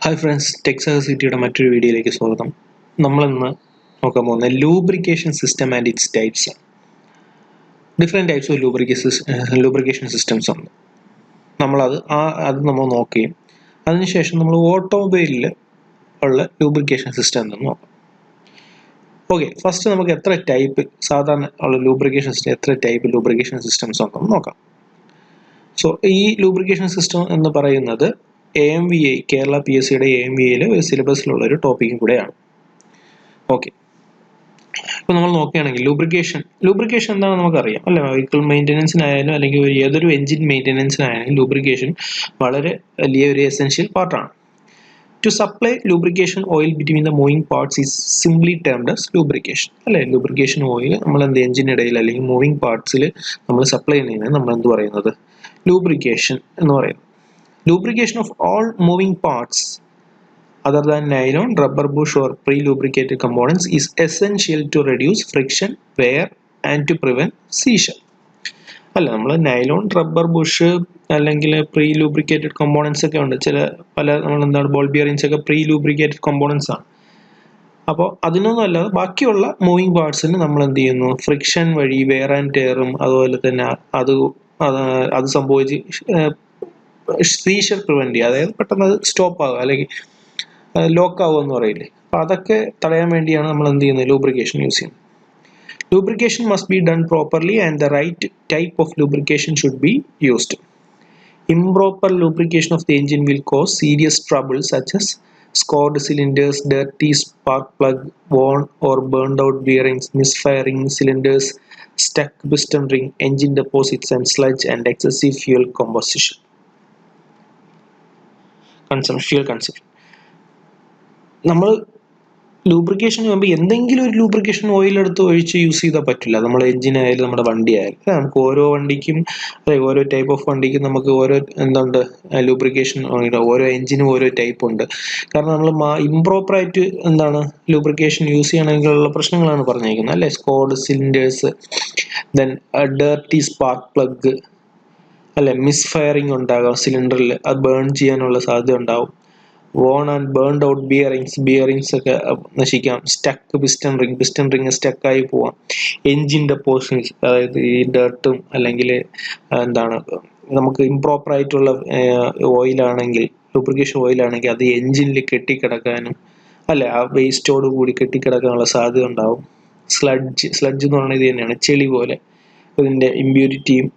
Hi friends, Tests-SSC മറ്റൊരു വീഡിയോയിലേക്ക് സ്വാഗതം. നമ്മളിന്ന് നോക്കാൻ പോകുന്ന lubrication system and its types. Different types of lubrication systems ഉണ്ട്. നമ്മളത് നമ്മൾ നോക്കുകയും അതിനുശേഷം നമ്മൾ ഓട്ടോമൊബൈലിൽ ഉള്ള lubrication system എന്ന് നോക്കാം. ഓക്കെ, ഫസ്റ്റ് നമുക്ക് എത്ര ടൈപ്പ് സാധാരണ ഉള്ള lubrication system, എത്ര ടൈപ്പ് lubrication systems ഉണ്ടെന്ന് നോക്കാം. സോ ഈ lubrication system എന്ന് പറയുന്നത് AMVI Kerala Psc AMVI സിലബസിലുള്ള ഒരു ടോപ്പിക്കും കൂടെയാണ്. ഓക്കെ, അപ്പോൾ നമ്മൾ നോക്കുകയാണെങ്കിൽ ലൂബ്രിക്കേഷൻ എന്താണെന്ന് നമുക്കറിയാം അല്ലേ. വെഹിക്കിൾ മെയിൻ്റനൻസിനായാലും അല്ലെങ്കിൽ ഏതൊരു എഞ്ചിൻ മെയിൻ്റനൻസിനായാലും ലൂബ്രിക്കേഷൻ വളരെ വലിയ ഒരു എസെൻഷ്യൽ പാർട്ടാണ്. To supply lubrication oil between the moving parts is simply termed as lubrication അല്ലേ. ലൂബ്രിക്കേഷൻ ഓയിൽ നമ്മൾ എഞ്ചിനിടയിൽ അല്ലെങ്കിൽ മൂവിങ് പാർട്സിൽ നമ്മൾ സപ്ലൈ ചെയ്യുന്നതിന് നമ്മൾ എന്ത് പറയുന്നത്, ലൂബ്രിക്കേഷൻ എന്ന് പറയുന്നത്. Lubrication of all moving parts other than nylon, rubber bush or pre-lubricated components is essential to reduce friction, wear and to prevent seizure. അല്ല, നമ്മൾ നൈലോൺ, റബ്ബർ ബുഷ് അല്ലെങ്കിൽ പ്രീ ലൂബ്രിക്കേറ്റഡ് കമ്പോണൻസ് ഒക്കെ ഉണ്ട്. നമ്മൾ ബോൾ ബിയറിങ്സ് ഒക്കെ pre lubricated components ആണ്. അപ്പോൾ അതിനൊന്നും അല്ലാതെ ബാക്കിയുള്ള മൂവിങ് പാർട്സിന് നമ്മൾ എന്ത് ചെയ്യുന്നു, ഫ്രിക്ഷൻ വഴി വെയർ ആൻഡ് ടയറും അതുപോലെ തന്നെ അത് സംഭവിച്ച് സീഷർ പ്രിവെന്റ് ചെയ്യുക, അതായത് പെട്ടെന്ന് അത് സ്റ്റോപ്പ് ആവുക അല്ലെങ്കിൽ ലോക്ക് ആവുക എന്ന് പറയില്ലേ. അപ്പോൾ അതൊക്കെ തടയാൻ വേണ്ടിയാണ് നമ്മൾ എന്ത് ചെയ്യുന്നത്, ലൂബ്രിക്കേഷൻ യൂസ് ചെയ്യുന്നത്. Lubrication must be done properly and the right type of lubrication should be used. Improper lubrication of the engine will cause serious trouble such as scored cylinders, dirty spark plug, worn or burned out bearings, misfiring cylinders, stuck piston ring, engine deposits and sludge, and excessive fuel consumption. നമ്മൾ lubrication ചെയ്യുമ്പോൾ എന്തെങ്കിലും ഒരു lubrication oil എടുത്ത് ഒഴിച്ച് use ചെയ്താൽ പറ്റില്ല. നമ്മുടെ എഞ്ചിനായാലും നമ്മുടെ വണ്ടി ആയാലും നമുക്ക് ഓരോ വണ്ടിക്കും ഓരോ ടൈപ്പ് ഓഫ് വണ്ടിക്കും നമുക്ക് ഓരോ ലൂബ്രിക്കേഷൻ, ഓരോ എഞ്ചിനും ഓരോ ടൈപ്പ് ഉണ്ട്. കാരണം നമ്മൾ ഇംപ്രോപ്പറായിട്ട് ലൂബ്രിക്കേഷൻ യൂസ് ചെയ്യണമെങ്കിലുള്ള പ്രശ്നങ്ങളാണ് പറഞ്ഞിരിക്കുന്നത് അല്ലേ. Scored cylinders, then dirty spark plug അല്ലെ, മിസ് ഫയറിംഗ് ഉണ്ടാകാം സിലിണ്ടറിൽ, അത് ബേൺ ചെയ്യാനുള്ള സാധ്യത ഉണ്ടാവും. Worn and burned out bearings ഒക്കെ നശിക്കാം. സ്റ്റക്ക് പിസ്റ്റൺ റിങ് സ്റ്റക്കായി പോവാം. എൻജിൻ ഡെപ്പോസിറ്റ്സ്, അതായത് ഈ ഡേർട്ടും അല്ലെങ്കിൽ നമുക്ക് ഇംപ്രോപ്പർ ആയിട്ടുള്ള ഓയിലാണെങ്കിൽ, ലൂബ്രിക്കേഷൻ ഓയിലാണെങ്കിൽ അത് എൻജിനിൽ കെട്ടിക്കിടക്കാനും അല്ലെ, ആ വേസ്റ്റോട് കൂടി കെട്ടിക്കിടക്കാനുള്ള സാധ്യത ഉണ്ടാവും. സ്ലഡ്ജ് എന്ന് പറയുന്നത് ഇത് തന്നെയാണ്, ചെളി പോലെ. ഇതിൻ്റെ ഇമ്പ്യൂരിറ്റിയും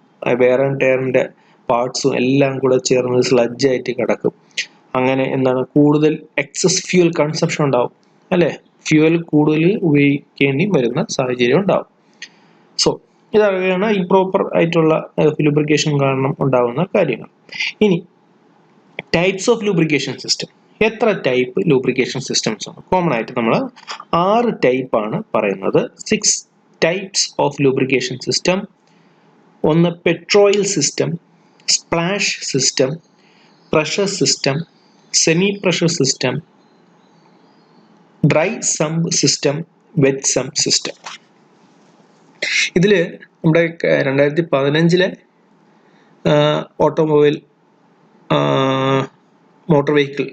വെയർ ആൻഡ് ടയറിൻ്റെ പാർട്സും എല്ലാം കൂടെ ചേർന്ന് സ്ലഡ്ജായിട്ട് കിടക്കും. അങ്ങനെ കൂടുതൽ എക്സസ് ഫ്യൂൽ കൺസപ്ഷൻ ഉണ്ടാവും അല്ലേ, ഫ്യൂവൽ കൂടുതൽ ഉപയോഗിക്കേണ്ടി വരുന്ന സാഹചര്യം ഉണ്ടാവും. സോ ഇതൊക്കെയാണ് ഇംപ്രോപ്പർ ആയിട്ടുള്ള ലൂബ്രിക്കേഷൻ കാരണം ഉണ്ടാകുന്ന കാര്യങ്ങൾ. ഇനി ടൈപ്സ് ഓഫ് ലൂബ്രിക്കേഷൻ സിസ്റ്റം. എത്ര ടൈപ്പ് ലൂബ്രിക്കേഷൻ സിസ്റ്റംസ് ആണ്? കോമൺ ആയിട്ട് നമ്മൾ 6 ടൈപ്പാണ് പറയുന്നത്. 6 ടൈപ്സ് ഓഫ് ലൂബ്രിക്കേഷൻ സിസ്റ്റം. ഒന്ന് petroil system, splash system, pressure system, semi pressure system, dry sump system, wet sump system. ഇതിൽ നമ്മുടെ 2015 automobile motor vehicle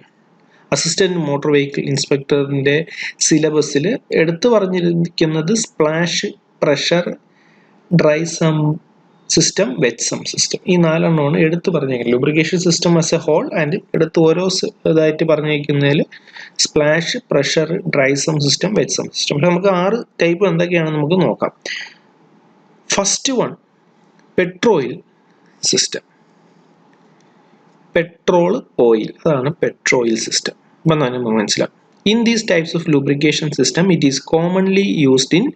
assistant motor vehicle ഇൻസ്പെക്ടറിന്റെ സിലബസിൽ എടുത്തു പറഞ്ഞിരിക്കുന്നത് splash, pressure, dry sump system, wet sump system. ഈ 4 എണ്ണമാണ് എടുത്ത് പറഞ്ഞിരിക്കുന്നത്. Lubrication system as a whole and എടുത്ത് ഓരോ ഇതായിട്ട് പറഞ്ഞിരിക്കുന്നതിൽ splash, pressure, dry sump system, wet sump system. പക്ഷെ നമുക്ക് 6 ടൈപ്പ് എന്തൊക്കെയാണെന്ന് നമുക്ക് നോക്കാം. First one, petroil system. Petrol oil, അതാണ് പെട്രോയിൽ സിസ്റ്റം. അപ്പം നമുക്ക് മനസ്സിലാവും. In these types of lubrication system it is commonly used in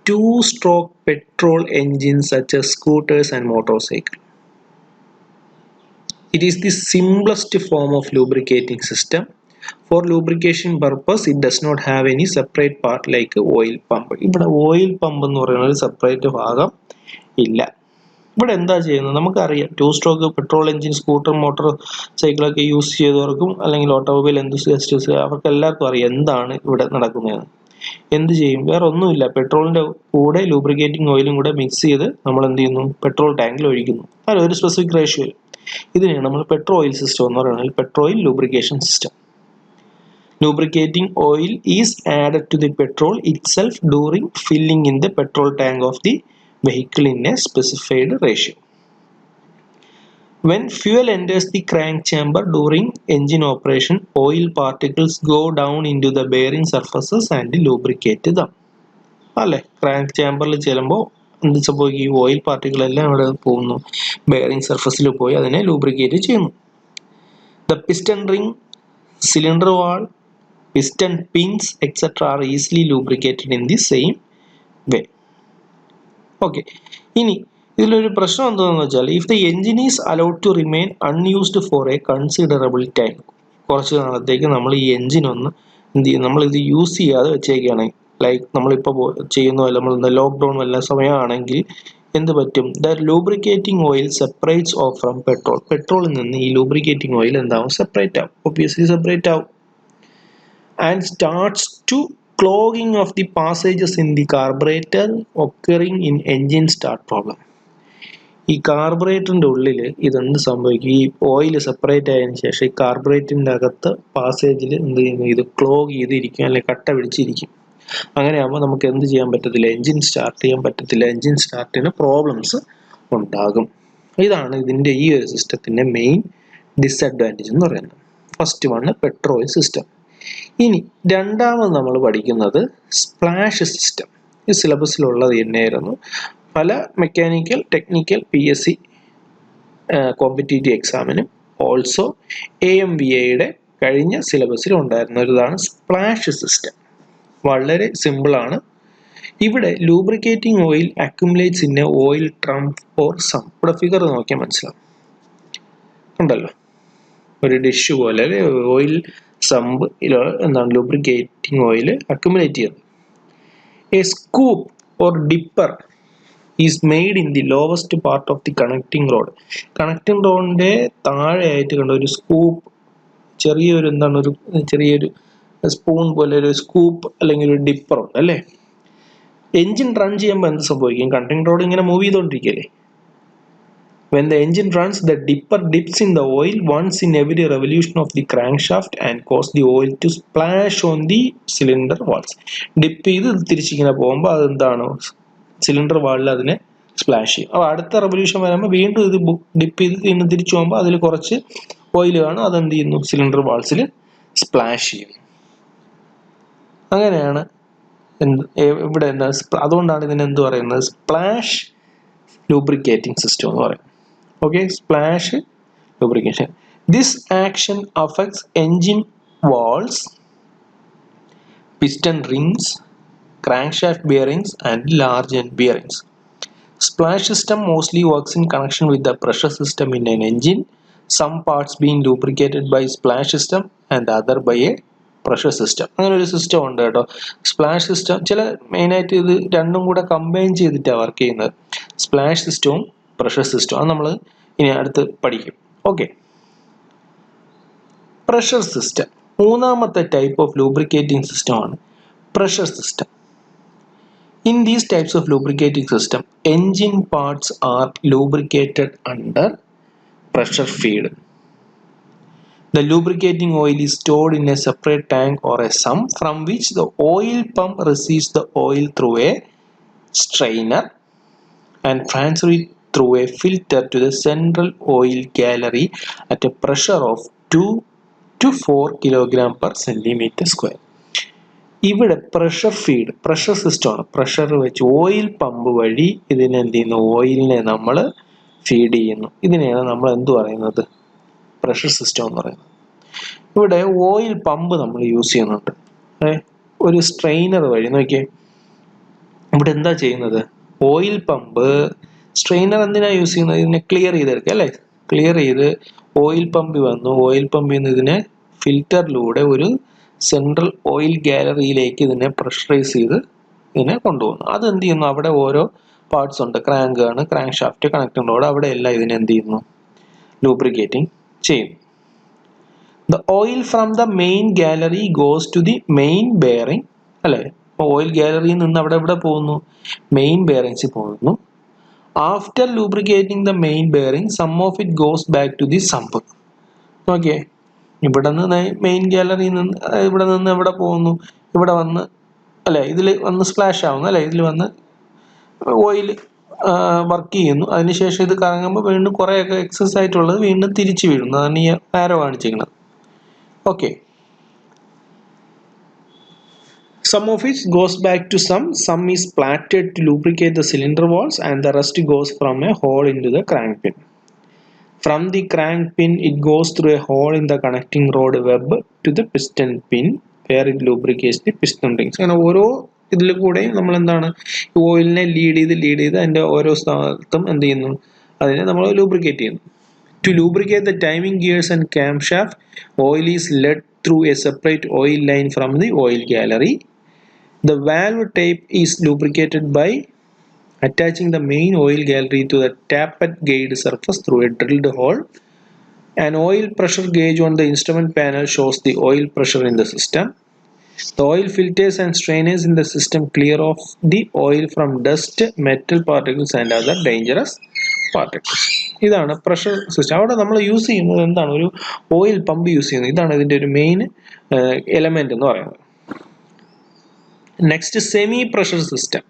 2-stroke petrol engines such as scooters and motorcycles. It is the simplest form of lubricating system. For lubrication purpose, it does not have any separate part like oil pump. ഇവിടെ oil pump എന്ന് പറയുന്ന ഒരു separate ഭാഗം ഇല്ല. ഇവിടെ എന്താ ചെയ്യുന്നത് നമുക്കറിയാം. 2-stroke petrol engine, scooter, motor സൈക്കിളൊക്കെ യൂസ് ചെയ്തവർക്കും അല്ലെങ്കിൽ ഓട്ടോമൊബൈൽ എന്തൂസിയാസ്റ്റുസ് അവർക്ക് എല്ലാവർക്കും അറിയാം എന്താണ് ഇവിടെ നടക്കുന്നതെന്ന്. എന്ത് ചെയ്യും? വേറെ ഒന്നുമില്ല, പെട്രോളിന്റെ കൂടെ ലൂബ്രിക്കേറ്റിംഗ് ഓയിലും കൂടെ മിക്സ് ചെയ്ത് നമ്മൾ എന്ത് ചെയ്യുന്നു, പെട്രോൾ ടാങ്കിൽ ഒഴിക്കുന്നു. അല്ല, ഒരു സ്പെസിഫിക് റേഷ്യോയിൽ. ഇതിനെയാണ് നമ്മൾ പെട്രോയിൽ സിസ്റ്റം എന്ന് പറയുന്നത്, petroil lubrication system. lubricating oil is added to the petrol itself during filling in the petrol tank of the vehicle in a specified ratio. When fuel enters the crank chamber during engine operation, oil particles go down into the bearing surfaces and lubricate them. അല്ലേ, crank ചാമ്പറിൽ ചെല്ലുമ്പോൾ എന്ത് സംഭവിക്കും? ഈ oil particle എല്ലാം അവിടെ പോകുന്നു, bearing സർഫസിൽ പോയി അതിനെ ലൂബ്രിക്കേറ്റ് ചെയ്യുന്നു. The piston ring, cylinder wall, piston pins, etc. are easily lubricated in the same way. Okay. ഇനി ഇതിലൊരു പ്രശ്നം എന്താണെന്ന് വെച്ചാൽ, if the engine is allowed to remain unused for a considerable time, കുറച്ച് നാളത്തേക്ക് നമ്മൾ ഈ എൻജിൻ ഒന്ന് എന്ത് ചെയ്യും, നമ്മളിത് യൂസ് ചെയ്യാതെ വെച്ചേക്കുകയാണെങ്കിൽ, ലൈക്ക് നമ്മളിപ്പോൾ ചെയ്യുന്ന നമ്മൾ ലോക്ക്ഡൗൺ വല്ല സമയമാണെങ്കിൽ എന്ത് പറ്റും? The lubricating oil separates of from petrol. പെട്രോളിൽ നിന്ന് ഈ ലൂബ്രിക്കേറ്റിംഗ് ഓയിൽ എന്താവും? സെപ്പറേറ്റ് ആവും, ഒബ്വിയസ്ലി സെപ്പറേറ്റ് ആവും. And starts to clogging of the passages in the carburetor occurring in engine start problem. ഈ കാർബറേറ്ററിൻ്റെ ഉള്ളിൽ ഇതെന്ത് സംഭവിക്കും? ഈ ഓയിൽ സെപ്പറേറ്റ് ആയതിനു ശേഷം ഈ കാർബറേറ്ററിൻ്റെ അകത്ത് പാസേജിൽ എന്ത് ചെയ്യുന്നു? ഇത് ക്ലോഗ് ചെയ്തിരിക്കും, അല്ലെങ്കിൽ കട്ട പിടിച്ചിരിക്കും. അങ്ങനെയാകുമ്പോൾ നമുക്ക് എന്ത് ചെയ്യാൻ പറ്റത്തില്ല? എൻജിൻ സ്റ്റാർട്ട് ചെയ്യാൻ പറ്റത്തില്ല. എൻജിൻ സ്റ്റാർട്ടിന് പ്രോബ്ലംസ് ഉണ്ടാകും. ഇതാണ് ഇതിൻ്റെ ഈ ഒരു സിസ്റ്റത്തിൻ്റെ മെയിൻ ഡിസഡ്വാൻറ്റേജ് എന്ന് പറയുന്നത്. First one petrol system. ഇനി രണ്ടാമത് നമ്മൾ പഠിക്കുന്നത് സ്പ്ലാഷ് സിസ്റ്റം. ഈ സിലബസിലുള്ളത് തന്നെയായിരുന്നു. പല മെക്കാനിക്കൽ, ടെക്നിക്കൽ, PSC കോമ്പറ്റേറ്റീവ് എക്സാമിനും ഓൾസോ AMVIയുടെ കഴിഞ്ഞ സിലബസിലും ഉണ്ടായിരുന്ന ഒരിതാണ് സ്പ്ലാഷ് സിസ്റ്റം. വളരെ സിമ്പിളാണ്. ഇവിടെ lubricating oil accumulates in a oil trump or sump. ഇവിടെ ഫിഗർ നോക്കിയാൽ മനസ്സിലാവും, ഉണ്ടല്ലോ, ഒരു ഡിഷ് പോലെ അല്ലെ, ഓയിൽ സമ്പ് എന്താണ് ലൂബ്രിക്കേറ്റിംഗ് ഓയിൽ അക്യുമുലേറ്റ് ചെയ്യുന്നത്. A scoop or dipper is made in the lowest part of the connecting rod. Connecting റോഡിൻ്റെ താഴെയായിട്ട് കണ്ട ഒരു സ്കൂപ്പ്, ചെറിയൊരു എന്താണ്, ഒരു ചെറിയൊരു സ്പൂൺ പോലെ ഒരു സ്കൂപ്പ് അല്ലെങ്കിൽ ഒരു ഡിപ്പർ ഉണ്ട് അല്ലേ. എൻജിൻ റൺ ചെയ്യുമ്പോൾ എന്ത് സംഭവിക്കും? കണക്റ്റിംഗ് റോഡ് ഇങ്ങനെ move ചെയ്തുകൊണ്ടിരിക്കുകയല്ലേ. When the engine runs, the dipper dips in the oil once in every revolution of the crankshaft and cause the oil to splash on the cylinder walls. Dip ചെയ്ത് തിരിച്ചിങ്ങനെ പോകുമ്പോൾ അതെന്താണ്? Cylinder വാളിൽ അതിനെ splash ചെയ്യും. അപ്പോൾ അടുത്ത revolution വരുമ്പോൾ വീണ്ടും ഇത് ഡിപ്പ് ചെയ്ത് ഇന്ന് തിരിച്ചു പോകുമ്പോൾ അതിൽ കുറച്ച് ഓയിൽ കാണും, അതെന്ത് ചെയ്യുന്നു? സിലിണ്ടർ വാൾസിൽ സ്പ്ലാഷ് ചെയ്യുന്നു. അങ്ങനെയാണ് ഇവിടെ എന്താ, അതുകൊണ്ടാണ് ഇതിനെന്ത് പറയുന്നത്? സ്പ്ലാഷ് ലൂബ്രിക്കേറ്റിംഗ് സിസ്റ്റം എന്ന് പറയുന്നത്. Okay, splash lubrication. This action affects engine walls, piston rings, crankshaft bearings and large end bearings. Splash system mostly works in connection with the pressure system in an engine, some parts being lubricated by splash system and other by a pressure system. അങ്ങനെ ഒരു system ഉണ്ട് കേട്ടോ, splash system. ചില മെയിനായിട്ട് ഇത് രണ്ടും കൂടെ combine ചെയ്തിട്ടാണ് വർക്ക് ചെയ്യുന്നത്, സ്പ്ലാഷ് സിസ്റ്റവും പ്രഷർ സിസ്റ്റം. അത് നമ്മൾ ഇനി അടുത്ത് പഠിക്കും. ഓക്കെ, പ്രഷർ സിസ്റ്റം മൂന്നാമത്തെ ടൈപ്പ് ഓഫ് ലൂബ്രിക്കേറ്റിംഗ് സിസ്റ്റമാണ് pressure system. In these types of lubricating system, engine parts are lubricated under pressure feed. The lubricating oil is stored in a separate tank or a sump from which the oil pump receives the oil through a strainer and transfers it through a filter to the central oil gallery at a pressure of 2 to 4 kg per centimeter square. ഇവിടെ pressure feed, pressure സിസ്റ്റമാണ്. Pressure വെച്ച് oil pump വഴി ഇതിനെ എന്ത് ചെയ്യുന്നു? ഓയിലിനെ നമ്മൾ feed ചെയ്യുന്നു. ഇതിനെയാണ് നമ്മൾ എന്ത് പറയുന്നത്? പ്രഷർ സിസ്റ്റം എന്ന് പറയുന്നത്. ഇവിടെ ഓയിൽ പമ്പ് നമ്മൾ യൂസ് ചെയ്യുന്നുണ്ട്, ഒരു സ്ട്രെയിനർ വഴി. നോക്കിയേ, ഇവിടെ എന്താ ചെയ്യുന്നത്? ഓയിൽ പമ്പ് സ്ട്രെയിനർ എന്തിനാണ് യൂസ് ചെയ്യുന്നത്? ഇതിനെ ക്ലിയർ ചെയ്തെടുക്കുക അല്ലേ. ക്ലിയർ ചെയ്ത് ഓയിൽ പമ്പ് വന്നു, ഓയിൽ പമ്പിൽ നിന്ന് ഇതിനെ ഫിൽറ്ററിലൂടെ ഒരു സെൻട്രൽ ഓയിൽ ഗാലറിയിലേക്ക് ഇതിനെ പ്രഷറൈസ് ചെയ്ത് ഇതിനെ കൊണ്ടുപോകുന്നു. അത് എന്ത് ചെയ്യുന്നു? അവിടെ ഓരോ പാർട്സ് ഉണ്ട്, ക്രാങ്ക് ആണ്, ക്രാങ്ക് ഷാഫ്റ്റ്, കണക്റ്റിംഗ് റോഡ്, അവിടെ എല്ലാം ഇതിനെ എന്ത് ചെയ്യുന്നു? ലൂബ്രിക്കേറ്റിംഗ് ചെയ്യുന്നു. The oil from the main gallery goes to the main bearing അല്ലേ. ഓയിൽ ഗാലറിയിൽ നിന്ന് അവിടെ എവിടെ പോകുന്നു? മെയിൻ ബെയറിങ്സിൽ പോകുന്നു. After lubricating the main bearing, some of it goes back to the sump. Okay, ഇവിടെ നിന്ന് മെയിൻ ഗാലറിയിൽ നിന്ന് ഇവിടെ നിന്ന് എവിടെ പോകുന്നു, ഇവിടെ വന്ന് അല്ലെ ഇതിൽ വന്ന് സ്പ്ലാഷ് ആവുന്നു അല്ലെ, ഇതിൽ വന്ന് ഓയിൽ വർക്ക് ചെയ്യുന്നു. അതിനുശേഷം ഇത് കറങ്ങുമ്പോൾ വീണ്ടും കുറേയൊക്കെ എക്സസ് ആയിട്ടുള്ളത് വീണ്ടും തിരിച്ചു വീഴുന്നു. അതാണ് ഈ ആരോ കാണിച്ചിരിക്കുന്നത്. Okay, some of it goes back to some is platted to lubricate the cylinder walls, and the rest goes from a hole into the crank pin. From the crank pin it goes through a hole in the connecting rod web to the piston pin where it lubricates the piston rings. അങ്ങനെ ഓരോ ഇതിൽ കൂടെ നമ്മൾ എന്താണ് ഓയിലിനെ lead ചെയ്ത് അതിൻ്റെ ഓരോ സ്ഥലത്തും എന്ത് ചെയ്യുന്നു, അതിനെ നമ്മൾ ലൂബ്രിക്കേറ്റ് ചെയ്യുന്നു. To lubricate the timing gears and camshaft, oil is led through a separate oil line from the oil gallery. The valve tape is lubricated by attaching the main oil gallery to the tappet guide surface through a drilled hole. An oil pressure gauge on the instrument panel shows the oil pressure in the system. The oil filters and strainers in the system clear off the oil from dust, metal particles and other dangerous particles. ഇതാണ് pressure system. അവിടെ നമ്മൾ use ചെയ്യുന്നത് എന്താണ്, ഒരു oil pump use ചെയ്യുന്നത്. ഇതാണ് ഇതിൻ്റെ ഒരു മെയിൻ എലമെന്റ് എന്ന് പറയുന്നത്. Next semi pressure system.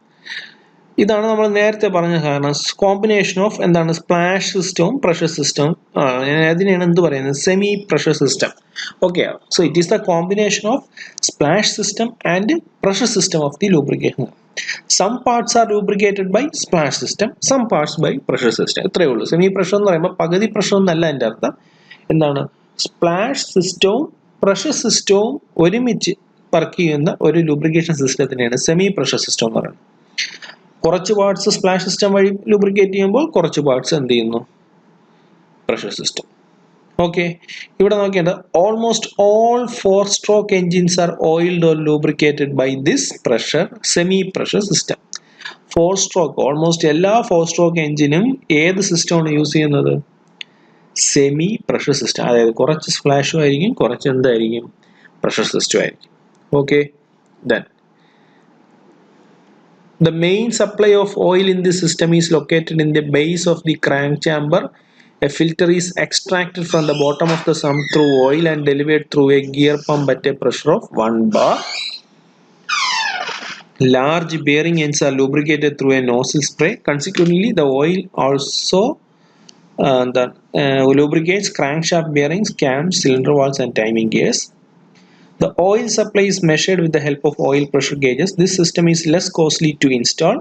ഇതാണ് നമ്മൾ നേരത്തെ പറഞ്ഞ കാരണം കോമ്പിനേഷൻ ഓഫ് എന്താണ് സ്പ്ലാഷ് സിസ്റ്റവും പ്രഷർ സിസ്റ്റവും. അതിനെയാണ് എന്ത് പറയുന്നത്, semi pressure system. Okay, so it is the combination of splash system and pressure system of the lubrication. Some parts are lubricated by splash system, some parts by pressure system. ഇത്രയേ ഉള്ളൂ. Semi pressure എന്ന് പറയുമ്പോൾ പകുതി pressure എന്നല്ല എൻ്റെ അർത്ഥം. എന്താണ്, splash സിസ്റ്റവും പ്രഷർ സിസ്റ്റവും ഒരുമിച്ച് വർക്ക് ചെയ്യുന്ന ഒരു ലൂബ്രിക്കേഷൻ സിസ്റ്റത്തിനെയാണ് സെമി പ്രഷർ സിസ്റ്റം എന്ന് പറയുന്നത്. കുറച്ച് പാർട്സ് സ്പ്ലാഷ് സിസ്റ്റം വഴി ലൂബ്രിക്കേറ്റ് ചെയ്യുമ്പോൾ കുറച്ച് പാർട്സ് എന്ത് ചെയ്യുന്നു, പ്രഷർ സിസ്റ്റം. ഓക്കെ, ഇവിടെ നോക്കിയത് almost all 4-stroke engines are oiled or lubricated by this pressure semi pressure system. 4-stroke almost എല്ലാ 4-stroke എൻജിനും ഏത് സിസ്റ്റമാണ് യൂസ് ചെയ്യുന്നത്, സെമി പ്രഷർ സിസ്റ്റം. അതായത് കുറച്ച് സ്പ്ലാഷും ആയിരിക്കും, കുറച്ച് എന്തായിരിക്കും, പ്രഷർ സിസ്റ്റം ആയിരിക്കും. Okay, then the main supply of oil in this system is located in the base of the crank chamber. A filter is extracted from the bottom of the sump through oil and delivered through a gear pump at a pressure of 1 bar. Large bearing ends are lubricated through a nozzle spray. Consequently, the oil also lubricates crankshaft bearings, cams, cylinder walls and timing gears. The oil supply is measured with the help of oil pressure gauges. This system is less costly to install.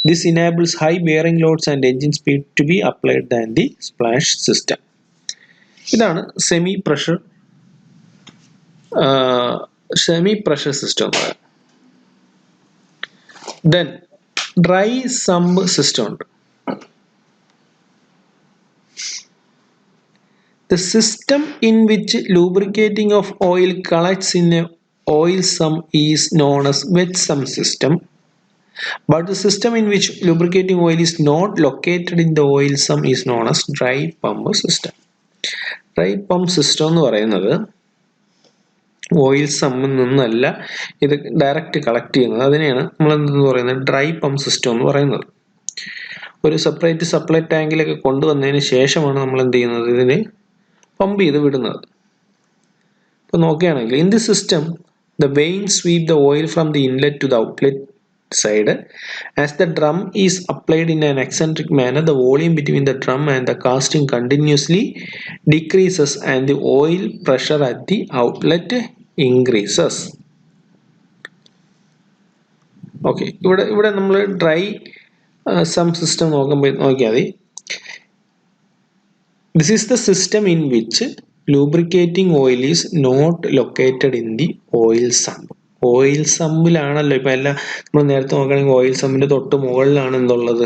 This enables high bearing loads and engine speed to be applied than the splash system. ഇതാണ് semi pressure system. Then dry sump system ഉണ്ട്. The system in which lubricating of oil collects in a oil sump is known as wet sump system, but the system in which lubricating oil is not located in the oil sump is known as dry pump system. Dry pump system എന്ന് പറയുന്നത് oil സമ്മിൽ നിന്നല്ല ഇത് direct collect ചെയ്യുന്നത്. അതിനെയാണ് നമ്മൾ എന്തെന്ന് പറയുന്നത്, dry pump system എന്ന് പറയുന്നത്. ഒരു സെപ്പറേറ്റ് സപ്ലൈ ടാങ്കിലൊക്കെ കൊണ്ടുവന്നതിന് ശേഷമാണ് നമ്മൾ എന്ത് ചെയ്യുന്നത്, ഇതിന് പമ്പ് ചെയ്ത് വിടുന്നത്. ഇപ്പോൾ നോക്കുകയാണെങ്കിൽ in the system the vane sweep the oil from the inlet to the outlet side. As the drum is applied in an eccentric manner, the volume between the drum and the casting continuously decreases and the oil pressure at the outlet increases. Okay, ഇവിടെ നമ്മൾ dry some system നോക്കിയാൽ മതി. This is the system in which lubricating oil is not located in the oil sump. Oil സമ്പിലാണല്ലോ ഇപ്പം എല്ലാം നമ്മൾ നേരത്തെ നോക്കുകയാണെങ്കിൽ ഓയിൽ സമ്പിൻ്റെ തൊട്ട് മുകളിലാണ് എന്തുള്ളത്,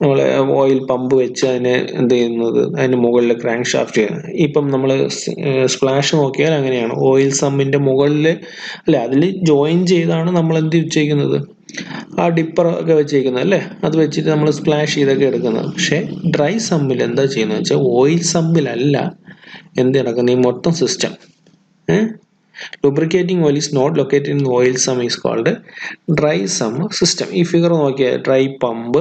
നമ്മൾ ഓയിൽ പമ്പ് വെച്ച് അതിനെ എന്ത് ചെയ്യുന്നത്, അതിന് മുകളിൽ ക്രാങ്ക് ഷാഫ്റ്റ് ചെയ്യുന്നത്. ഇപ്പം നമ്മൾ സ്പ്ലാഷ് നോക്കിയാൽ അങ്ങനെയാണ്, ഓയിൽ സമ്പിൻ്റെ മുകളിൽ അല്ലെ അതിൽ ജോയിൻ ചെയ്താണ് നമ്മൾ എന്ത് വെച്ചേക്കുന്നത്, ആ ഡിപ്പർ ഒക്കെ വെച്ചേക്കുന്നത് അല്ലേ, അത് വെച്ചിട്ട് നമ്മൾ സ്പ്ലാഷ് ചെയ്തൊക്കെ എടുക്കുന്നത്. പക്ഷേ ഡ്രൈ സമ്പിൽ എന്താ ചെയ്യുന്നത് വെച്ചാൽ ഓയിൽ സമ്പിലല്ല എന്ത് നടക്കുന്നത്, ഈ മൊത്തം system. Lubricating oil is not located in the oil sump is called dry sump system. ഈ ഫിഗർ നോക്കിയാൽ ഡ്രൈ പമ്പ്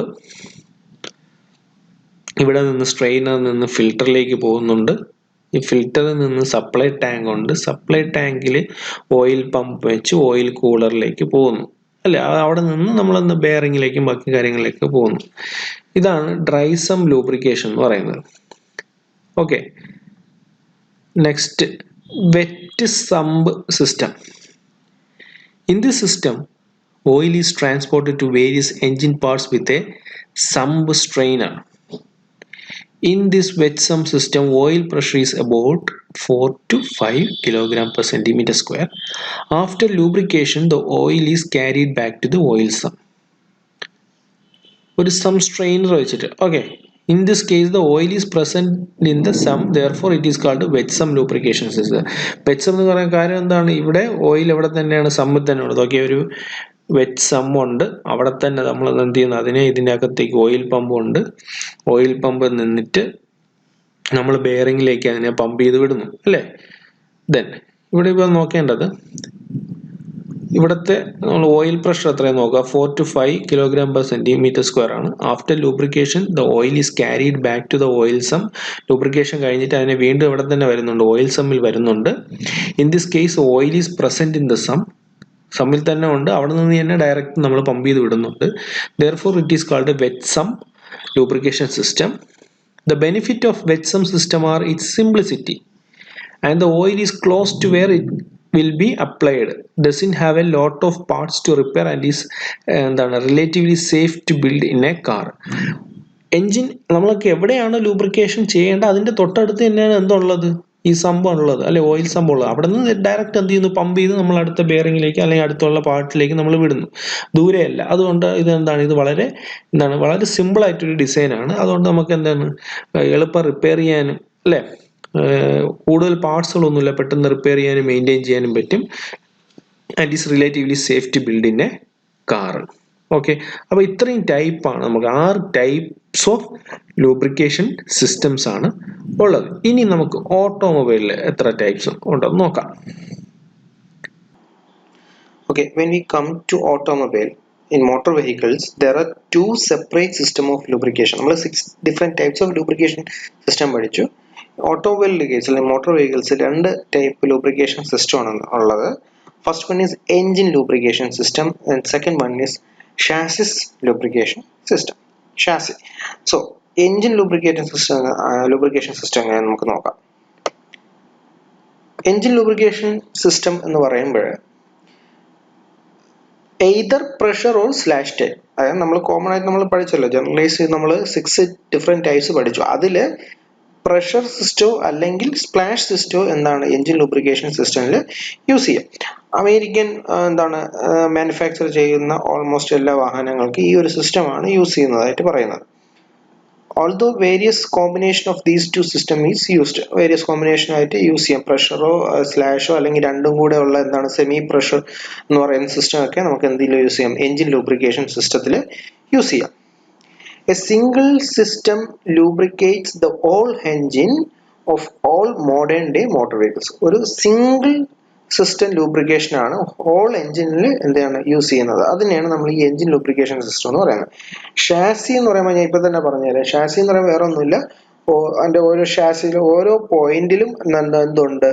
ഇവിടെ നിന്ന് സ്ട്രെയിനർ നിന്ന് ഫിൽറ്ററിലേക്ക് പോകുന്നുണ്ട് ഈ ഫിൽറ്ററിൽ നിന്ന് സപ്ലൈ ടാങ്ക് ഉണ്ട്, സപ്ലൈ ടാങ്കിൽ ഓയിൽ പമ്പ് വെച്ച് ഓയിൽ കൂളറിലേക്ക് പോകുന്നു അല്ലേ, അവിടെ നിന്ന് നമ്മളൊന്ന് ബെയറിങ്ങിലേക്കും ബാക്കി കാര്യങ്ങളിലേക്ക് പോകുന്നു. ഇതാണ് ഡ്രൈ സം ലൂബ്രിക്കേഷൻ എന്ന് പറയുന്നത്. Okay, next wet sump system. In this system, oil is transported to various engine parts with a sump strainer. In this wet sump system, oil pressure is about 4 to 5 kg per centimeter square. After lubrication, the oil is carried back to the oil sump. What is sump strainer? Okay. In this case, the oil is present in the sump, therefore it is called a wet sump lubrication system. Wet sump എന്ന് പറയുന്ന കാര്യം എന്താണ്? ഇവിടെ oil എവിടെ തന്നെയാണ്, സമ്മിൽ തന്നെ ഉള്ളത്. Okay, ഒരു വെറ്റ് സമ്മ് ഉണ്ട്, അവിടെ തന്നെ നമ്മൾ എന്ത് ചെയ്യുന്നു, അതിനെ ഇതിൻ്റെ അകത്തേക്ക് ഓയിൽ പമ്പ് ഉണ്ട്, ഓയിൽ പമ്പ് നിന്നിട്ട് നമ്മൾ ബെയറിങ്ങിലേക്ക് അതിനെ പമ്പ് ചെയ്ത് വിടുന്നു അല്ലേ. ദെൻ ഇവിടെ ഇപ്പോൾ നോക്കേണ്ടത് ഇവിടുത്തെ നമ്മൾ ഓയിൽ പ്രഷർ എത്രയാണ് നോക്കുക, 4 to 5 kg per centimeter square ആണ്. After lubrication the oil is carried back to the oil sump. Lubrication കഴിഞ്ഞിട്ട് അതിനെ വീണ്ടും ഇവിടെ തന്നെ വരുന്നുണ്ട്, ഓയിൽ സമ്മിൽ വരുന്നുണ്ട്. In this case oil is present in the sump, സമ്മിൽ തന്നെ ഉണ്ട്, അവിടെ നിന്ന് തന്നെ ഡയറക്റ്റ് നമ്മൾ പമ്പ് ചെയ്ത് വിടുന്നുണ്ട്. Therefore it is called wet sump lubrication system. The benefit of wet sump system are its simplicity, and the oil is close to where it will be applied, doesn't have a lot of parts to repair, and is relatively safe to build in a car. Engine നമ്മൾക്ക് എവിടെയാണ് lubrication ചെയ്യേണ്ടത് അതിൻ്റെ തൊട്ടടുത്ത് തന്നെയാണ് എന്തുള്ളത്, ഈ സംഭവം ഉള്ളത് അല്ലെ, ഓയിൽ സംഭവം ഉള്ളത്. അവിടെ നിന്ന് ഡയറക്റ്റ് എന്ത് ചെയ്യുന്നു, പമ്പ് ചെയ്ത് നമ്മൾ അടുത്ത ബെയറിങ്ങിലേക്ക് അല്ലെങ്കിൽ അടുത്തുള്ള പാർട്ടിലേക്ക് നമ്മൾ വിടുന്നു, ദൂരെയല്ല. അതുകൊണ്ട് ഇത് ഇത് വളരെ വളരെ സിമ്പിൾ ആയിട്ടൊരു ഡിസൈനാണ്. അതുകൊണ്ട് നമുക്ക് എളുപ്പം റിപ്പയർ ചെയ്യാനും അല്ലേ, കൂടുതൽ പാർട്സുകളൊന്നുമില്ല, പെട്ടെന്ന് റിപ്പയർ ചെയ്യാനും മെയിൻറ്റെയിൻ ചെയ്യാനും പറ്റും. And is relatively safe to build in a car. Okay, അപ്പോൾ ഇത്രയും ടൈപ്പാണ് നമുക്ക്, 6 ടൈപ്സ് ഓഫ് ലൂബ്രിക്കേഷൻ സിസ്റ്റംസ് ആണ് ഉള്ളത്. ഇനി നമുക്ക് ഓട്ടോമൊബൈലിൽ എത്ര ടൈപ്സ് ഉണ്ടെന്ന് നോക്കാം. Okay, when we come to automobile, in motor vehicles there are 2 separate system of lubrication. നമ്മൾ 6 different types of lubrication system പഠിച്ചു. ഓട്ടോമൊബൈൽ കേസിൽ മോട്ടോർ വെഹിക്കിൾസിൽ 2 ടൈപ്പ് ലൂബ്രിക്കേഷൻ സിസ്റ്റം ആണ് ഉള്ളത്. First one is engine lubrication system and second one is chassis lubrication system. Chassis. So engine lubrication system എങ്ങനെ നമുക്ക് നോക്കാം. Engine lubrication system എന്ന് പറയുമ്പോൾ either pressure or slash type, അതായത് നമ്മൾ കോമൺ ആയിട്ട് നമ്മൾ പഠിച്ചല്ലോ, ജനറലൈസ് ചെയ്ത് നമ്മൾ 6 ഡിഫറെൻറ്റ് ടൈപ്സ് പഠിച്ചു. അതിൽ പ്രഷർ സിസ്റ്റോ അല്ലെങ്കിൽ സ്പ്ലാഷ് സിസ്റ്റോ എൻജിൻ ലൂബ്രിക്കേഷൻ സിസ്റ്റമിൽ യൂസ് ചെയ്യാം. അമേരിക്കൻ മാനുഫാക്ചർ ചെയ്യുന്ന ഓൾമോസ്റ്റ് എല്ലാ വാഹനങ്ങൾക്ക് ഈ ഒരു സിസ്റ്റമാണ് യൂസ് ചെയ്യുന്നതായിട്ട് പറയുന്നത്. Although various combination of these two system is used, various combination ആയിട്ട് യൂസ് ചെയ്യാം. പ്രഷറോ സ്ലാഷോ അല്ലെങ്കിൽ രണ്ടും കൂടെ ഉള്ള സെമി പ്രഷർ എന്ന് പറയുന്ന സിസ്റ്റം ഒക്കെ നമുക്ക് എന്തെങ്കിലും യൂസ് ചെയ്യാം, എൻജിൻ ലൂബ്രിക്കേഷൻ സിസ്റ്റത്തിൽ യൂസ് ചെയ്യാം. A single system lubricates the whole engine of all modern day motor vehicles. ഒരു സിംഗിൾ സിസ്റ്റം ലൂബ്രിക്കേഷൻ ആണ് ഹോൾ എൻജിനിൽ യൂസ് ചെയ്യുന്നത്. അതിനെയാണ് നമ്മൾ ഈ എൻജിൻ ലൂബ്രിക്കേഷൻ സിസ്റ്റം എന്ന് പറയുന്നത്. ഷാസി എന്ന് പറയുമ്പോൾ ഞാൻ ഇപ്പൊ തന്നെ പറഞ്ഞുതരാം. ഷാസി എന്ന് പറയുമ്പോൾ വേറെ ഒന്നുമില്ല, അതിന്റെ ഓരോ ഷാസിയിലും ഓരോ പോയിന്റിലും എന്തുണ്ട്,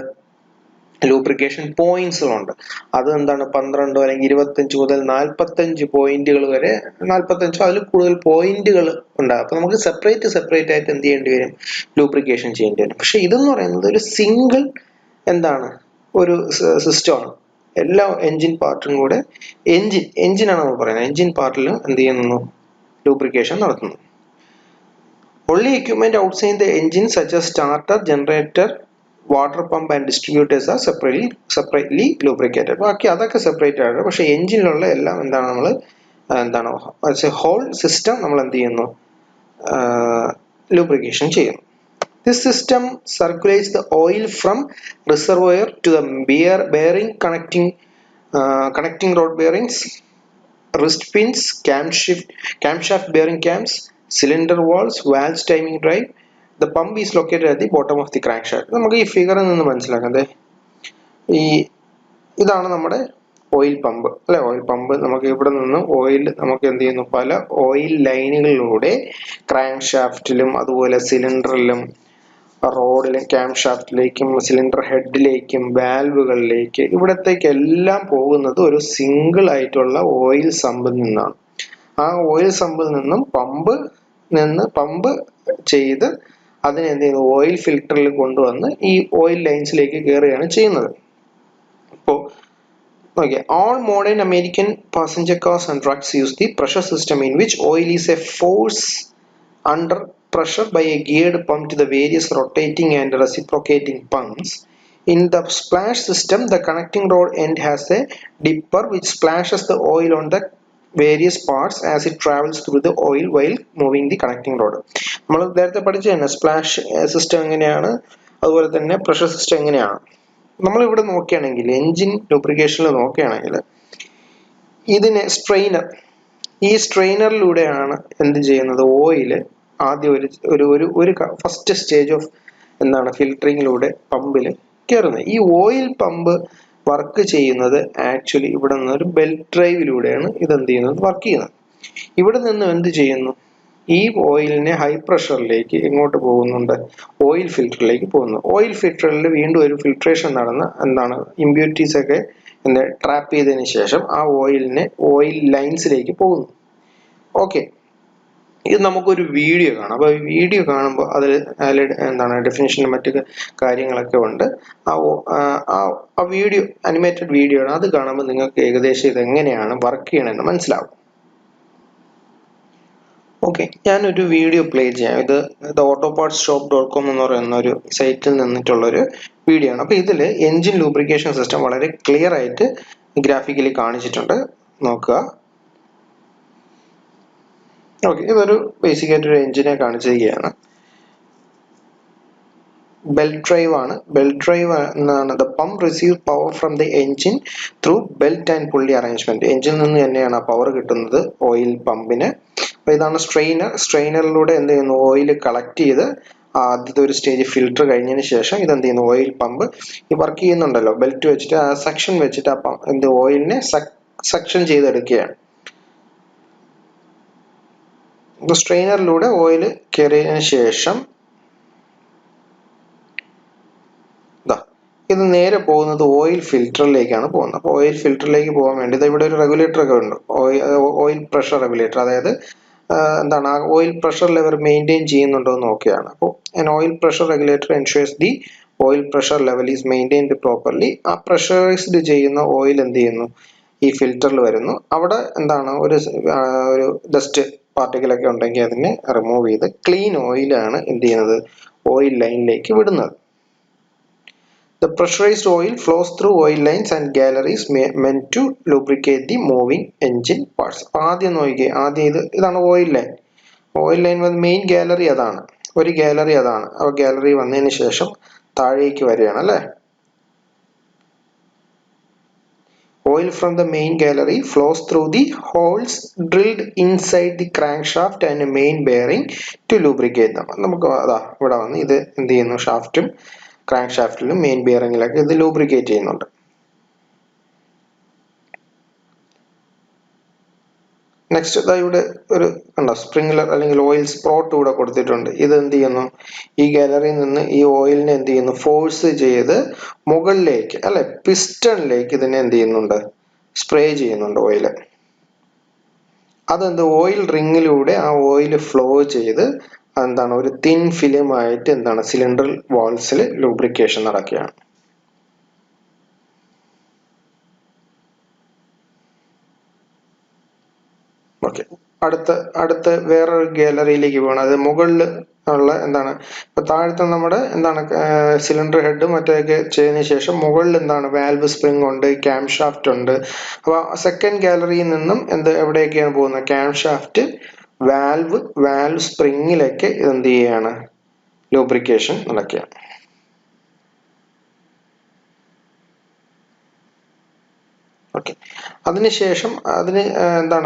ലൂബ്രിക്കേഷൻ പോയിന്റ്സുകളുണ്ട്. അത് 12 അല്ലെങ്കിൽ 25 മുതൽ 45 പോയിന്റുകൾ വരെ, 45 അതിൽ കൂടുതൽ പോയിന്റുകൾ ഉണ്ടാകും. അപ്പൊ നമുക്ക് സെപ്പറേറ്റ് ആയിട്ട് എന്ത് ചെയ്യേണ്ടി വരും, ലൂബ്രിക്കേഷൻ ചെയ്യേണ്ടി വരും. പക്ഷെ ഇതെന്ന് പറയുന്നത് ഒരു സിംഗിൾ ഒരു സിസ്റ്റമാണ്. എല്ലാ എൻജിൻ പാർട്ടും കൂടെ എൻജിനാണ് നമ്മൾ പറയുന്നത്, എൻജിൻ പാർട്ടിൽ എന്ത് ചെയ്യുന്നു, ലൂബ്രിക്കേഷൻ നടത്തുന്നു. Only equipment outside the engine such as starter, generator, water pump and distributors are separately lubricated. ബാക്കി അതൊക്കെ സെപ്പറേറ്റ് ആണ്. പക്ഷെ എൻജിനിലുള്ള എല്ലാം നമ്മൾ ഹോൾ സിസ്റ്റം നമ്മൾ എന്ത് ചെയ്യുന്നു, ലൂബ്രിക്കേഷൻ ചെയ്യുന്നു. This system circulates the oil from reservoir to the bearing connecting rod bearings, wrist pins, camshaft bearing cams, cylinder walls, valves, timing drive. The pump is located at the bottom of the crankshaft. നമുക്ക് ഈ ഫിഗറിൽ നിന്ന് മനസ്സിലാക്കുന്നത് ഇതാണ് നമ്മുടെ oil pump അല്ലെ. Oil pump നമുക്ക് ഇവിടെ നിന്ന് ഓയിൽ നമുക്ക് എന്ത് ചെയ്യുന്നു, പല ഓയിൽ ലൈനുകളിലൂടെ ക്രാങ്ക് ഷാഫ്റ്റിലും അതുപോലെ സിലിണ്ടറിലും റോഡിലെ ക്യാം ഷാഫ്റ്റിലേക്കും സിലിണ്ടർ ഹെഡിലേക്കും വാൽവുകളിലേക്ക് ഇവിടത്തേക്കെല്ലാം പോകുന്നത് ഒരു സിംഗിൾ ആയിട്ടുള്ള ഓയിൽ സമ്പിൽ നിന്നാണ്. ആ ഓയിൽ സമ്പിൽ നിന്നും പമ്പ് ചെയ്ത് അതിനെ എന്ത് ചെയ്യുന്നു, ഓയിൽ ഫിൽറ്ററിൽ കൊണ്ടുവന്ന് ഈ ഓയിൽ ലൈൻസിലേക്ക് കയറുകയാണ് ചെയ്യുന്നത്. ഇപ്പോൾ okay, all modern American passenger cars and trucks use the pressure system in which oil is a force under pressure by a geared pump to the various rotating and reciprocating pumps. In the splash system, the connecting rod end has a dipper which splashes the oil on the various parts as it travels through the oil while moving the connecting rod. നമ്മൾ നേരത്തെ പഠിച്ചതാണ് splash system എങ്ങനെയാണ്, അതുപോലെ തന്നെ pressure system എങ്ങനെയാണ്. നമ്മളിവിടെ നോക്കുകയാണെങ്കിൽ engine ലൂബ്രിക്കേഷനിൽ നോക്കുകയാണെങ്കിൽ ഇതിന് ഈ സ്ട്രെയിനറിലൂടെയാണ് എന്ത് ചെയ്യുന്നത്, ഓയിൽ ആദ്യം ഒരു ഫസ്റ്റ് സ്റ്റേജ് ഓഫ് ഫിൽറ്ററിങ്ങിലൂടെ പമ്പിൽ കയറുന്നത്. ഈ ഓയിൽ പമ്പ് വർക്ക് ചെയ്യുന്നത് ആക്ച്വലി ഇവിടെ നിന്ന് ഒരു ബെൽറ്റ് ഡ്രൈവിലൂടെയാണ് ഇത് എന്ത് ചെയ്യുന്നത്, വർക്ക് ചെയ്യുന്നത്. ഇവിടെ നിന്ന് എന്ത് ചെയ്യുന്നു, ഈ ഓയിലിനെ ഹൈ പ്രഷറിലേക്ക് എങ്ങോട്ട് പോകുന്നുണ്ട്, ഓയിൽ ഫിൽറ്ററിലേക്ക് പോകുന്നു. ഓയിൽ ഫിൽറ്ററിൽ വീണ്ടും ഒരു ഫിൽട്രേഷൻ നടന്ന് ഇമ്പ്യൂരിറ്റീസ് ഒക്കെ ട്രാപ്പ് ചെയ്തതിന് ശേഷം ആ ഓയിൽ ലൈൻസിലേക്ക് പോകുന്നു. ഓക്കെ, ഇത് നമുക്കൊരു വീഡിയോ കാണാം. അപ്പോൾ ഈ വീഡിയോ കാണുമ്പോൾ അതിൽ ഡെഫിനിഷനും മറ്റു കാര്യങ്ങളൊക്കെ ഉണ്ട്. ആ വീഡിയോ അനിമേറ്റഡ് വീഡിയോ ആണ്. അത് കാണുമ്പോൾ നിങ്ങൾക്ക് ഏകദേശം ഇത് എങ്ങനെയാണ് വർക്ക് ചെയ്യണമെന്ന് മനസ്സിലാവും. ഓക്കെ, ഞാനൊരു വീഡിയോ പ്ലേ ചെയ്യാം. ഇത് autopartsshop.com എന്ന് പറയുന്ന ഒരു സൈറ്റിൽ നിന്നിട്ടുള്ളൊരു വീഡിയോ ആണ്. അപ്പോൾ ഇതിൽ എൻജിൻ ലൂബ്രിക്കേഷൻ സിസ്റ്റം വളരെ ക്ലിയർ ആയിട്ട് ഗ്രാഫിക്കലി കാണിച്ചിട്ടുണ്ട്, നോക്കുക. ഓക്കെ, ഇതൊരു ബേസിക് ആയിട്ടൊരു എൻജിനെ കാണിച്ചിരിക്കുകയാണ്. ബെൽറ്റ് ഡ്രൈവ് ആണ്. ബെൽറ്റ് ഡ്രൈവ് എന്നാണ് the pump receive power from the engine through belt and പുള്ളി അറേഞ്ച്മെന്റ്. എൻജിനിൽ നിന്ന് തന്നെയാണ് ആ പവർ കിട്ടുന്നത് ഓയിൽ പമ്പിന്. അപ്പോൾ ഇതാണ് സ്ട്രെയിനറിലൂടെ എന്ത് ചെയ്യുന്നു, ഓയിൽ കളക്ട് ചെയ്ത് ആദ്യത്തെ ഒരു സ്റ്റേജ് ഫിൽറ്റർ കഴിഞ്ഞതിന് ശേഷം ഇതെന്ത് ചെയ്യുന്നു, ഓയിൽ പമ്പ് ഈ വർക്ക് ചെയ്യുന്നുണ്ടല്ലോ, ബെൽറ്റ് വെച്ചിട്ട് ആ സെക്ഷൻ വെച്ചിട്ട് ആ ഓയിലിനെ സെക്ഷൻ ചെയ്തെടുക്കുകയാണ്. സ്ട്രെയിനറിലൂടെ ഓയിൽ കയറിയതിന് ശേഷം ഇത് നേരെ പോകുന്നത് ഓയിൽ ഫിൽറ്ററിലേക്കാണ് പോകുന്നത്. അപ്പോൾ ഓയിൽ ഫിൽറ്ററിലേക്ക് പോകാൻ വേണ്ടി ഇവിടെ ഒരു റെഗുലേറ്റർ ഒക്കെ ഉണ്ട്, ഓയിൽ പ്രഷർ റെഗുലേറ്റർ. അതായത് ആ ഓയിൽ പ്രഷർ ലെവൽ മെയിൻറ്റെയിൻ ചെയ്യുന്നുണ്ടോ എന്ന് നോക്കുകയാണ്. അപ്പോൾ oil pressure regulator ensures the oil pressure level is maintained properly. ആ പ്രഷറൈസ്ഡ് ചെയ്യുന്ന ഓയിൽ എന്ത് ചെയ്യുന്നു, ഈ ഫിൽറ്ററിൽ വരുന്നു. അവിടെ ഒരു ഡസ്റ്റ് പാർട്ടിക്കിളൊക്കെ ഉണ്ടെങ്കിൽ അതിനെ റിമൂവ് ചെയ്ത് ക്ലീൻ ഓയിലാണ് എന്ത് ചെയ്യുന്നത്, ഓയിൽ ലൈനിലേക്ക് വിടുന്നത്. The pressurized oil flows through oil lines and galleries meant to lubricate the moving engine parts. ആദ്യം ഇതാണ് oil line. Oil line main gallery അതാണ്, ഒരു ഗാലറി അതാണ്. ആ ഗാലറി വന്നതിന് ശേഷം താഴേക്ക് വരികയാണ് അല്ലേ. Oil from the main gallery flows through the holes drilled inside the crankshaft and main bearing to lubricate them. നമുക്ക് ഇവിടെ വന്ന് ഇത് എന്ത് ചെയ്യുന്നു, ഷാഫ്റ്റും ക്രാങ്ക് ഷാഫ്റ്റിലും മെയിൻ ബിയറിംഗിലൊക്കെ ഇത് ലൂബ്രിക്കേറ്റ് ചെയ്യുന്നുണ്ട്. നെക്സ്റ്റ് ഇവിടെ ഒരു സ്പ്രിംഗ്ലർ അല്ലെങ്കിൽ ഓയിൽ സ്പ്രോട്ട് ഇവിടെ കൊടുത്തിട്ടുണ്ട്. ഇത് എന്ത് ചെയ്യുന്നു, ഈ ഗാലറിയിൽ നിന്ന് ഈ ഓയിലിനെ എന്ത് ചെയ്യുന്നു, ഫോഴ്സ് ചെയ്ത് മുകളിലേക്ക് അല്ലെ പിസ്റ്റണിലേക്ക് ഇതിനെ എന്ത് ചെയ്യുന്നുണ്ട്, സ്പ്രേ ചെയ്യുന്നുണ്ട് ഓയില്. ഓയിൽ റിങ്ങിലൂടെ ആ ഓയിൽ ഫ്ലോ ചെയ്ത് ഒരു തിൻ ഫിലിം ആയിട്ട് സിലിണ്ടർ വാൾസിൽ ലൂബ്രിക്കേഷൻ നടക്കുകയാണ്. ഓക്കെ, അടുത്ത വേറൊരു ഗാലറിയിലേക്ക് പോകണം. അത് മുകളിൽ ഉള്ള ഇപ്പൊ താഴത്തെ നമ്മുടെ സിലിണ്ടർ ഹെഡ് മറ്റൊക്കെ ചെയ്തതിനു ശേഷം മുകളിൽ വാൽവ് സ്പ്രിംഗ് ഉണ്ട്, ക്യാം ഷാഫ്റ്റ് ഉണ്ട്. അപ്പൊ സെക്കൻഡ് ഗാലറിയിൽ നിന്നും എവിടെയൊക്കെയാണ് പോകുന്നത്, ക്യാം ഷാഫ്റ്റ്, വാൽവ് സ്പ്രിങ്ങിലൊക്കെ എന്ത് ചെയ്യാണ്, ലൂബ്രിക്കേഷൻ നടക്കുകയാണ്. ഓക്കെ, അതിനുശേഷം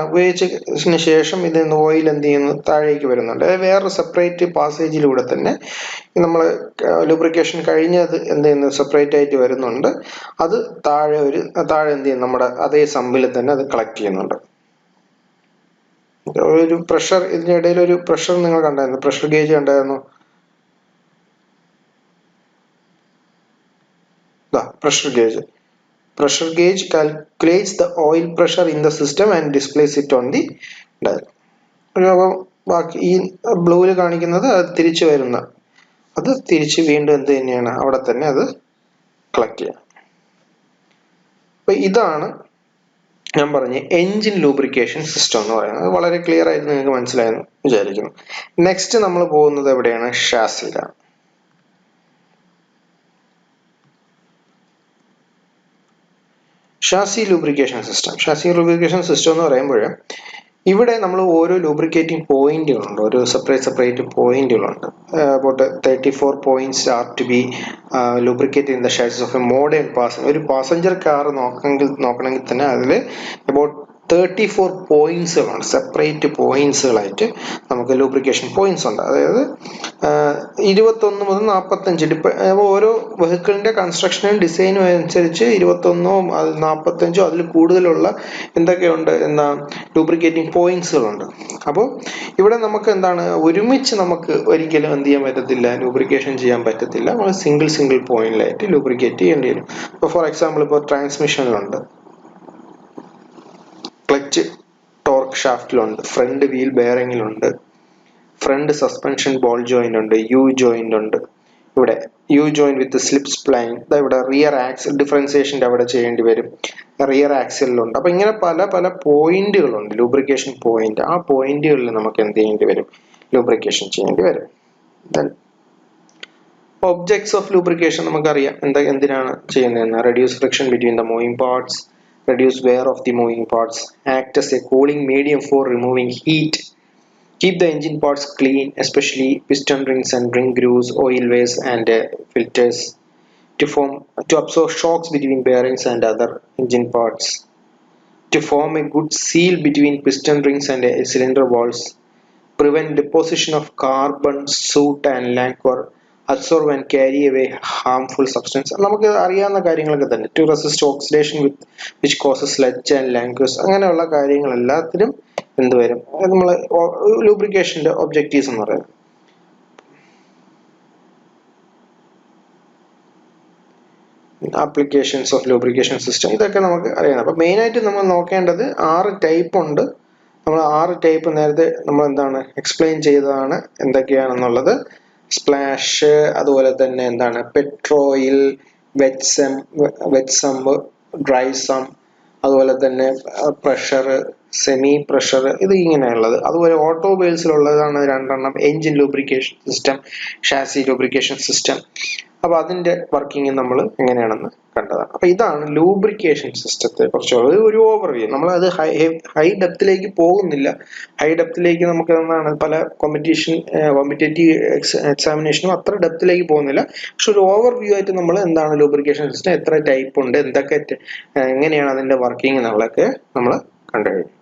ഉപയോഗിച്ചതിന് ശേഷം ഇത് ഓയിൽ എന്ത് ചെയ്യുന്നു, താഴേക്ക് വരുന്നുണ്ട്. വേറൊരു സെപ്പറേറ്റ് പാസേജിലൂടെ തന്നെ നമ്മൾ ലൂബ്രിക്കേഷൻ കഴിഞ്ഞത് എന്ത് ചെയ്യുന്നു, സെപ്പറേറ്റ് ആയിട്ട് വരുന്നുണ്ട്. അത് താഴെ എന്ത് ചെയ്യുന്നു, നമ്മുടെ അതേ സമ്പിൽ തന്നെ അത് കളക്ട് ചെയ്യുന്നുണ്ട്. ഒരു പ്രഷർ, ഇതിനിടയിൽ ഒരു പ്രഷർ നിങ്ങൾ കണ്ടായിരുന്നു, പ്രഷർ ഗേജ് കണ്ടായിരുന്നു. pressure gauge. Pressure gauge calculates the oil pressure in the system and displays it on the dial. ബാക്കി ഈ ബ്ലൂവിൽ കാണിക്കുന്നത് അത് തിരിച്ചു വരുന്ന, അത് തിരിച്ച് വീണ്ടും എന്ത് തന്നെയാണ് അവിടെ തന്നെ അത് കളക്ട് ചെയ്യാം. അപ്പൊ ഇതാണ് ഞാൻ പറഞ്ഞ എൻജിൻ ലൂബ്രിക്കേഷൻ സിസ്റ്റം എന്ന് പറയുന്നത്. വളരെ ക്ലിയർ ആയിട്ട് നിങ്ങൾക്ക് മനസ്സിലായെന്ന് വിചാരിക്കുന്നു. നെക്സ്റ്റ് നമ്മൾ പോകുന്നത് എവിടെയാണ്? ഷാസിയിലാണ്. Chassis lubrication system. Chassis lubrication system എന്ന് പറയുമ്പോൾ ഇവിടെ നമ്മൾ ഓരോ ലൂബ്രിക്കേറ്റിംഗ് പോയിന്റുകളുണ്ട്, ഒരു സെപ്പറേറ്റ് പോയിന്റുകളുണ്ട്. About 34 points are to be lubricate in the chassis of a modern passenger. ഒരു പാസഞ്ചർ കാർ നോക്കണമെങ്കിൽ തന്നെ അതിൽ അബൌട്ട് 34 പോയിന്റ്സുകളാണ്, സെപ്പറേറ്റ് പോയിന്റ്സുകളായിട്ട് നമുക്ക് ലൂബ്രിക്കേഷൻ പോയിന്റ്സ് ഉണ്ട്. അതായത് 21 മുതൽ 45 ഓരോ വെഹിക്കിളിന്റെ കൺസ്ട്രക്ഷനും ഡിസൈനും അനുസരിച്ച് 21 45 അതിൽ കൂടുതലുള്ള എന്തൊക്കെയുണ്ട് എന്നാ ലൂബ്രിക്കേറ്റിംഗ് പോയിന്റ്സുകളുണ്ട്. അപ്പോൾ ഇവിടെ നമുക്ക് എന്താണ്, ഒരുമിച്ച് നമുക്ക് ഒരിക്കലും എന്ത് ചെയ്യാൻ പറ്റത്തില്ല, ലൂബ്രിക്കേഷൻ ചെയ്യാൻ പറ്റത്തില്ല. നമ്മൾ സിംഗിൾ പോയിന്റിലായിട്ട് ലൂബ്രിക്കേറ്റ് ചെയ്യേണ്ടി വരും. ഇപ്പോൾ ഫോർ എക്സാമ്പിൾ ഇപ്പോൾ ട്രാൻസ്മിഷനിലുണ്ട്, ക്ലച്ച് ടോർക്ക് ഷാഫ്റ്റിലുണ്ട്, ഫ്രണ്ട് വീൽ ബെയറിംഗിലുണ്ട്, ഫ്രണ്ട് സസ്പെൻഷൻ ബോൾ ജോയിന്റ് ഉണ്ട്, യു ജോയിന്റ് ഉണ്ട്. ഇവിടെ U joint with slip spline. ഇവിടെ റിയർ ആക്സിൽ ഡിഫറൻസിയേഷൻ്റെ അവിടെ ചെയ്യേണ്ടി വരും, റിയർ ആക്സിലുണ്ട്. അപ്പൊ ഇങ്ങനെ പല പോയിന്റുകളുണ്ട്, ലൂബ്രിക്കേഷൻ പോയിന്റ്. ആ പോയിന്റുകളിൽ നമുക്ക് എന്ത് ചെയ്യേണ്ടി വരും, ലൂബ്രിക്കേഷൻ ചെയ്യേണ്ടി വരും. ദെൻ ഒബ്ജക്ട്സ് ഓഫ് ലൂബ്രിക്കേഷൻ നമുക്കറിയാം എന്തിനാണ് ചെയ്യുന്നതെന്ന്. Reduce friction between the moving parts, reduce wear of the moving parts, act as a cooling medium for removing heat, keep the engine parts clean, especially piston rings and ring grooves, oil ways and filters, to absorb shocks between bearings and other engine parts, to form a good seal between piston rings and cylinder walls, prevent deposition of carbon, soot and lacquer, absorb and carry away harmful substance. നമുക്ക് അറിയാവുന്ന കാര്യങ്ങളൊക്കെ തന്നെ. To resist oxidation which causes sludge and lacquers. അങ്ങനെയുള്ള കാര്യങ്ങളെല്ലാത്തിനും എന്ത് വരും, നമ്മൾ ലൂബ്രിക്കേഷന്റെ objectives എന്ന് പറയുന്നത്. ആപ്ലിക്കേഷൻസ് ഓഫ് ലൂബ്രിക്കേഷൻ സിസ്റ്റം, ഇതൊക്കെ നമുക്ക് അറിയാം. അപ്പൊ മെയിൻ ആയിട്ട് നമ്മൾ നോക്കേണ്ടത് 6 ടൈപ്പ് ഉണ്ട്. നമ്മൾ 6 ടൈപ്പ് നേരത്തെ നമ്മൾ എന്താണ് എക്സ്പ്ലെയിൻ ചെയ്തതാണ് എന്തൊക്കെയാണെന്നുള്ളത്. സ്പ്ലാഷ്, അതുപോലെ തന്നെ എന്താണ് പെട്രോയിൽ, വെറ്റ് സം, ഡ്രൈ സം, അതുപോലെ തന്നെ പ്രഷർ, സെമി പ്രഷർ, ഇത് ഇങ്ങനെയുള്ളത്. അതുപോലെ ഓട്ടോമൊബൈൽസിലുള്ളതാണ് 2 എണ്ണം, engine lubrication system, chassis lubrication system. അപ്പൊ അതിന്റെ വർക്കിംഗ് നമ്മൾ എങ്ങനെയാണെന്ന് കണ്ടതാണ്. അപ്പൊ ഇതാണ് ലൂബ്രിക്കേഷൻ സിസ്റ്റത്തെ കുറിച്ചുള്ള ഒരു ഓവർവ്യൂ. നമ്മൾ അത് ഹൈ ഡെപ്തിലേക്ക് പോകുന്നില്ല. ഹൈ ഡെപ്തിലേക്ക് നമുക്ക് എന്താണ് പല കോമ്പറ്റേറ്റീവ് എക്സാമിനേഷനും അത്ര ഡെപ്തിലേക്ക് പോകുന്നില്ല. പക്ഷെ ഒരു ഓവർവ്യൂ ആയിട്ട് നമ്മൾ എന്താണ് ലൂബ്രിക്കേഷൻ സിസ്റ്റം, എത്ര ടൈപ്പ് ഉണ്ട്, എന്തൊക്കെ എങ്ങനെയാണ് അതിന്റെ വർക്കിംഗ് എന്നുള്ളതൊക്കെ നമ്മൾ കണ്ടുകഴിഞ്ഞു.